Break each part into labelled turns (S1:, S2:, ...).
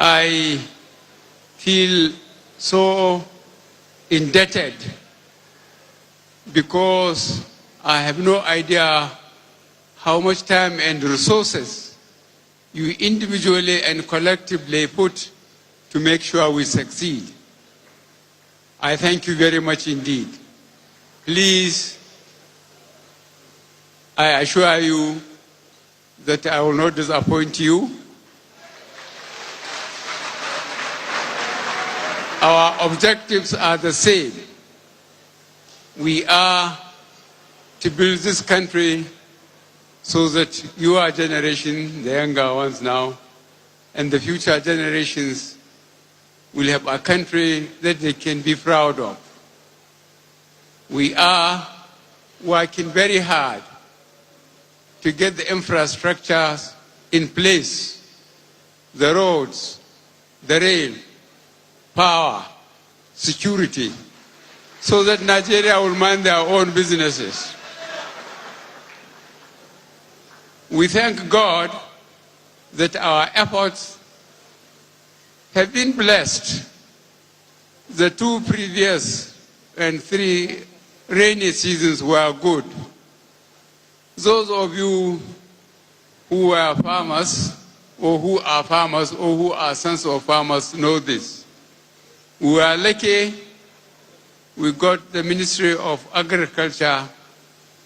S1: I feel so indebted because I have no idea how much time and resources you individually and collectively put to make sure we succeed. I thank you very much indeed. Please, I assure you that I will not disappoint you. Our objectives are the same. We are to build this country so that your generation, the younger ones now, and the future generations will have a country that they can be proud of. We are working very hard to get the infrastructures in place, the roads, the rail, power, security, so that Nigeria will mind their own businesses. We thank God that our efforts have been blessed. The 2 previous and 3 rainy seasons were good. Those of you who are farmers, or who are farmers, or who are sons of farmers know this. We are lucky we got the Ministry of Agriculture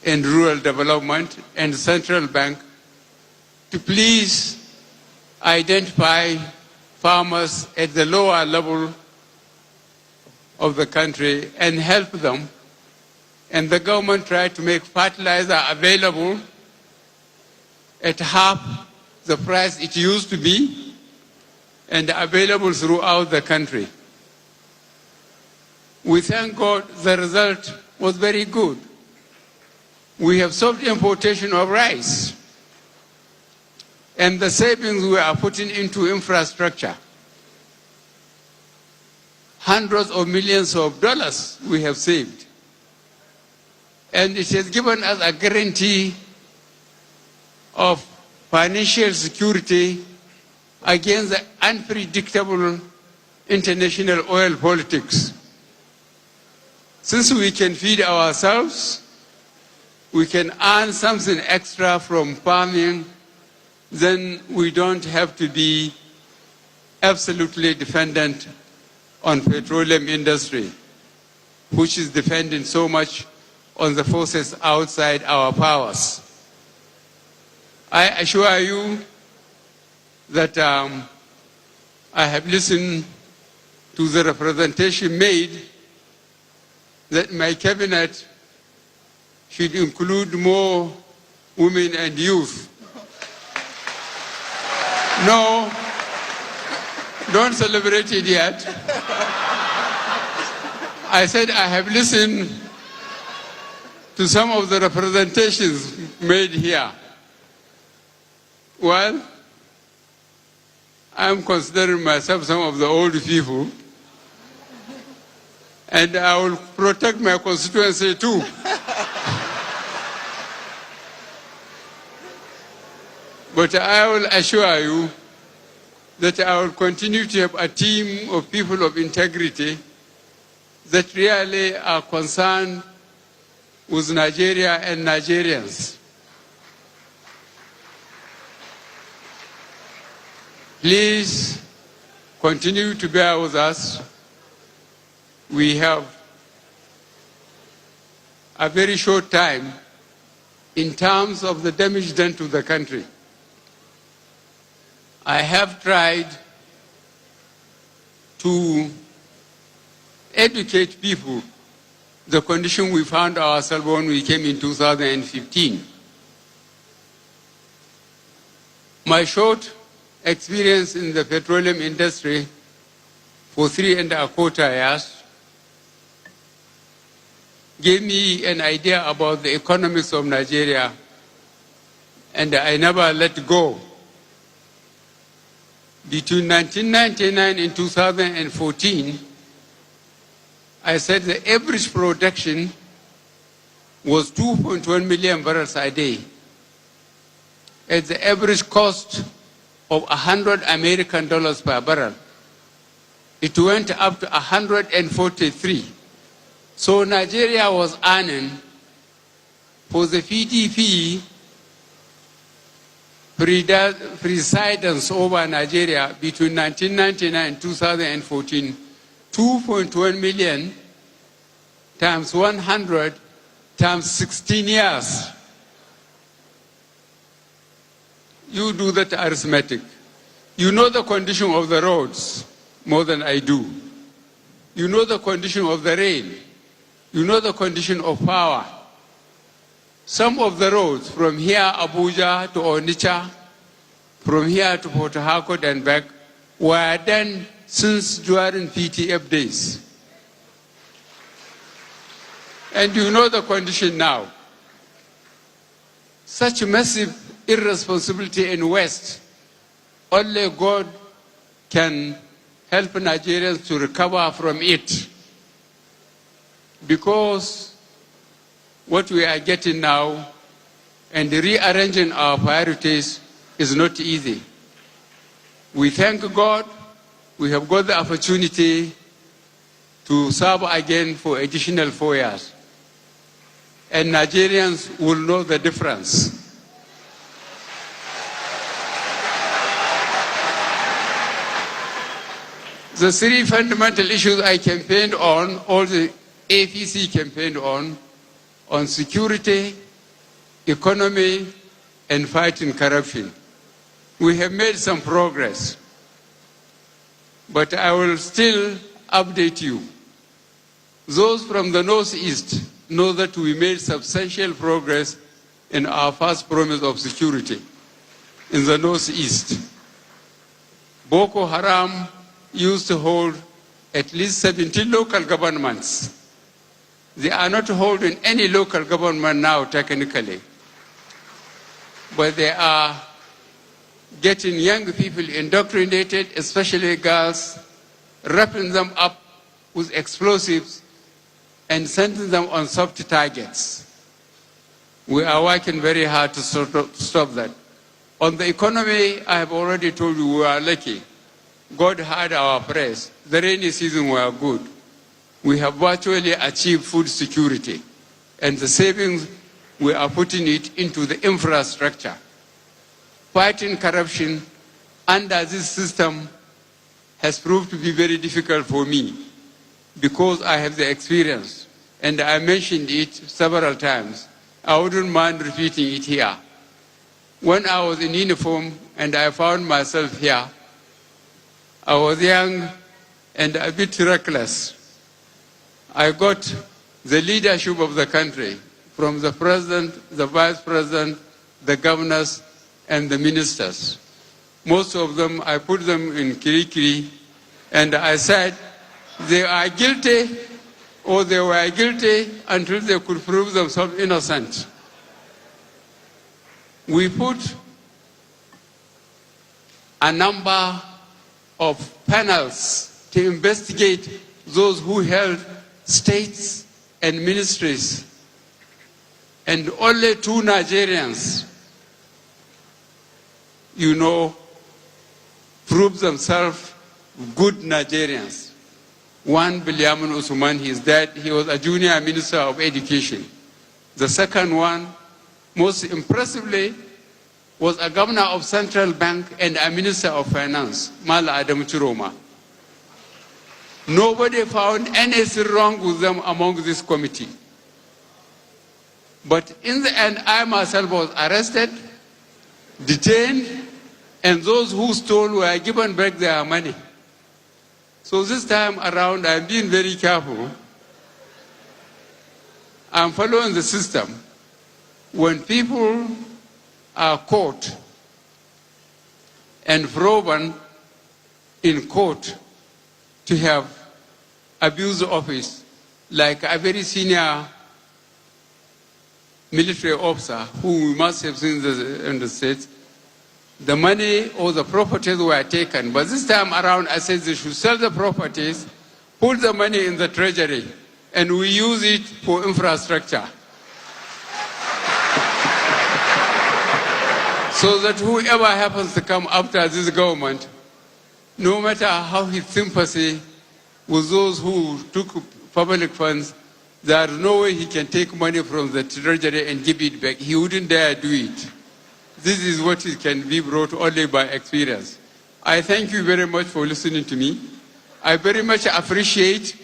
S1: and Rural Development and the Central Bank to please identify farmers at the lower level of the country and help them. And the government tried to make fertilizer available at half the price it used to be and available throughout the country. We thank God the result was very good. We have stopped importation of rice, and the savings we are putting into infrastructure, hundreds of millions of dollars we have saved. And it has given us a guarantee of financial security against the unpredictable international oil politics. Since we can feed ourselves, we can earn something extra from farming, then we don't have to be absolutely dependent on petroleum industry, which is dependent so much on the forces outside our powers. I assure you that I have listened to the representation made that my cabinet should include more women and youth. No, don't celebrate it yet. I said I have listened to some of the representations made here. Well, I'm considering myself some of the old people, and I will protect my constituency too. But I will assure you that I will continue to have a team of people of integrity that really are concerned with Nigeria and Nigerians. Please continue to bear with us. We have a very short time in terms of the damage done to the country. I have tried to educate people the condition we found ourselves when we came in 2015. My short experience in the petroleum industry for 3¼ years gave me an idea about the economics of Nigeria, and I never let go. Between 1999 and 2014, I said the average production was 2.1 million barrels a day. At the average cost of $100 per barrel. It went up to 143. So Nigeria was earning for the PDP precedence over Nigeria between 1999 and 2014, 2.1 million times 100 times 16 years. You do that arithmetic. You know the condition of the roads more than I do. You know the condition of the rain. You know the condition of power. Some of the roads from here, Abuja to Onitsha, from here to Port Harcourt and back, were done since during PTF days. And you know the condition now. Such massive irresponsibility in West, only God can help Nigerians to recover from it. Because what we are getting now and rearranging our priorities is not easy. We thank God we have got the opportunity to serve again for additional 4 years. And Nigerians will know the difference. The three fundamental issues I campaigned on, all the APC campaigned on security, economy, and fighting corruption. We have made some progress, but I will still update you. Those from the Northeast know that we made substantial progress in our first promise of security in the Northeast. Boko Haram used to hold at least 17 local governments. They are not holding any local government now technically, but they are getting young people indoctrinated, especially girls, wrapping them up with explosives and sending them on soft targets. We are working very hard to stop that. On the economy, I have already told you we are lucky. God heard our prayers. The rainy season were good. We have virtually achieved food security, and the savings, we are putting it into the infrastructure. Fighting corruption under this system has proved to be very difficult for me because I have the experience, and I mentioned it several times. I wouldn't mind repeating it here. When I was in uniform and I found myself here, I was young and a bit reckless. I got the leadership of the country from the president, the vice president, the governors, and the ministers. Most of them, I put them in Kirikiri, and I said, they are guilty, or they were guilty until they could prove themselves innocent. We put a number of panels to investigate those who held states and ministries, and only 2 Nigerians, proved themselves good Nigerians. One, Bilyamin Usman, he is dead. He was a junior minister of education. The second one, most impressively, was a governor of Central Bank and a minister of finance, Mala Adam Chiroma. Nobody found anything wrong with them among this committee. But in the end, I myself was arrested, detained, and those who stole were given back their money. So this time around, I'm being very careful. I'm following the system. When people are caught and proven in court to have abused office, like a very senior military officer who we must have seen in the States, the money or the properties were taken. But this time around, I said they should sell the properties, put the money in the treasury, and we use it for infrastructure. so that whoever happens to come after this government, no matter how his sympathy with those who took public funds, there is no way he can take money from the treasury and give it back. He wouldn't dare do it. This is what it can be brought only by experience. I thank you very much for listening to me. I very much appreciate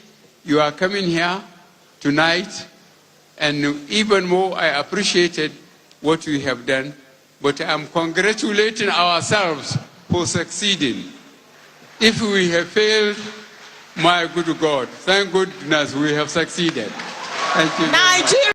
S1: you are coming here tonight, and even more I appreciated what you have done, but I'm congratulating ourselves for succeeding. If we have failed, my good God, thank goodness we have succeeded. Thank you.